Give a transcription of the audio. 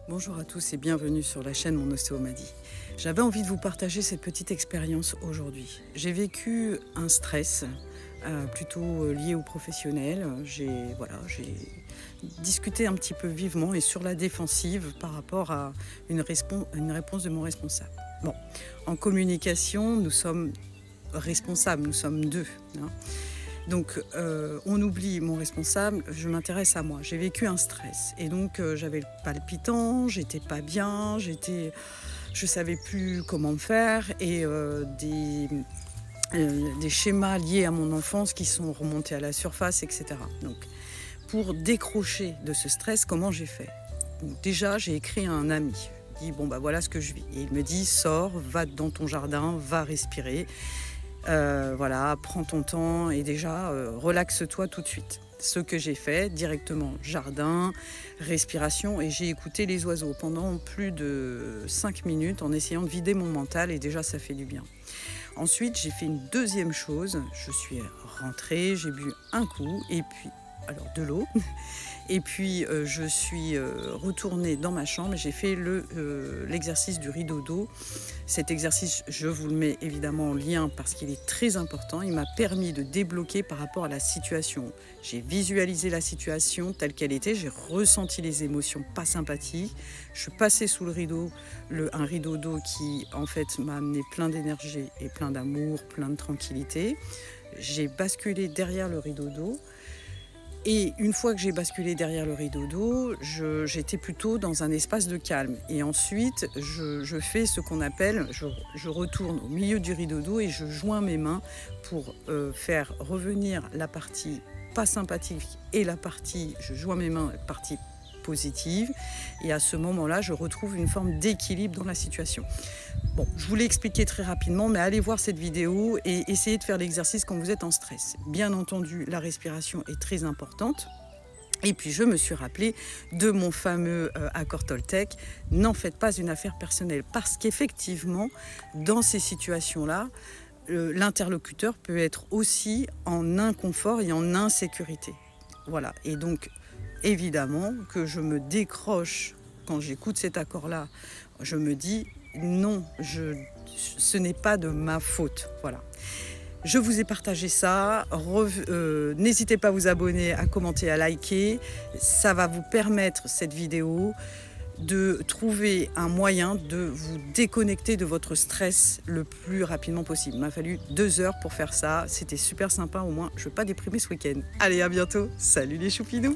Bonjour à tous et bienvenue sur la chaîne Mon Ostéo m'a dit. J'avais envie de vous partager cette petite expérience aujourd'hui. J'ai vécu un stress plutôt lié au professionnel. J'ai discuté un petit peu vivement et sur la défensive par rapport à une réponse de mon responsable. Bon, en communication, nous sommes responsables, nous sommes deux. Donc on oublie mon responsable, je m'intéresse à moi. J'ai vécu un stress et donc j'avais le palpitant, j'étais pas bien, je savais plus comment faire et des schémas liés à mon enfance qui sont remontés à la surface, etc. Donc pour décrocher de ce stress, comment j'ai fait? Donc, déjà, j'ai écrit à un ami. Je dis bon bah voilà ce que je vis. Et il me dit sors, va dans ton jardin, va respirer. Voilà, prends ton temps et déjà relaxe-toi tout de suite. Ce que j'ai fait directement, jardin, respiration, et j'ai écouté les oiseaux pendant plus de 5 minutes en essayant de vider mon mental et déjà ça fait du bien. Ensuite, j'ai fait une deuxième chose, je suis rentrée, j'ai bu un coup et puis de l'eau. Et puis je suis retournée dans ma chambre et j'ai fait l'exercice du rideau d'eau. Cet exercice, je vous le mets évidemment en lien parce qu'il est très important. Il m'a permis de débloquer par rapport à la situation. J'ai visualisé la situation telle qu'elle était, j'ai ressenti les émotions pas sympathiques. Je suis passée sous le rideau, un rideau d'eau qui en fait m'a amené plein d'énergie et plein d'amour, plein de tranquillité. J'ai basculé derrière le rideau d'eau. Et une fois que j'ai basculé derrière le rideau d'eau, j'étais plutôt dans un espace de calme. Et ensuite, je fais ce qu'on appelle, je retourne au milieu du rideau d'eau et je joins mes mains pour faire revenir la partie pas sympathique et je joins mes mains, la partie positive. Et à ce moment-là, je retrouve une forme d'équilibre dans la situation. Bon, je vous l'ai expliqué très rapidement, mais allez voir cette vidéo et essayez de faire l'exercice quand vous êtes en stress. Bien entendu, la respiration est très importante. Et puis, je me suis rappelé de mon fameux accord Toltec. N'en faites pas une affaire personnelle. Parce qu'effectivement, dans ces situations-là, l'interlocuteur peut être aussi en inconfort et en insécurité. Voilà. Et donc, évidemment, que je me décroche quand j'écoute cet accord-là. Je me dis non, ce n'est pas de ma faute. Voilà. Je vous ai partagé ça. N'hésitez pas à vous abonner, à commenter, à liker. Ça va vous permettre, cette vidéo, de trouver un moyen de vous déconnecter de votre stress le plus rapidement possible. Il m'a fallu 2 heures pour faire ça. C'était super sympa. Au moins, je ne vais pas déprimer ce week-end. Allez, à bientôt. Salut les choupinous.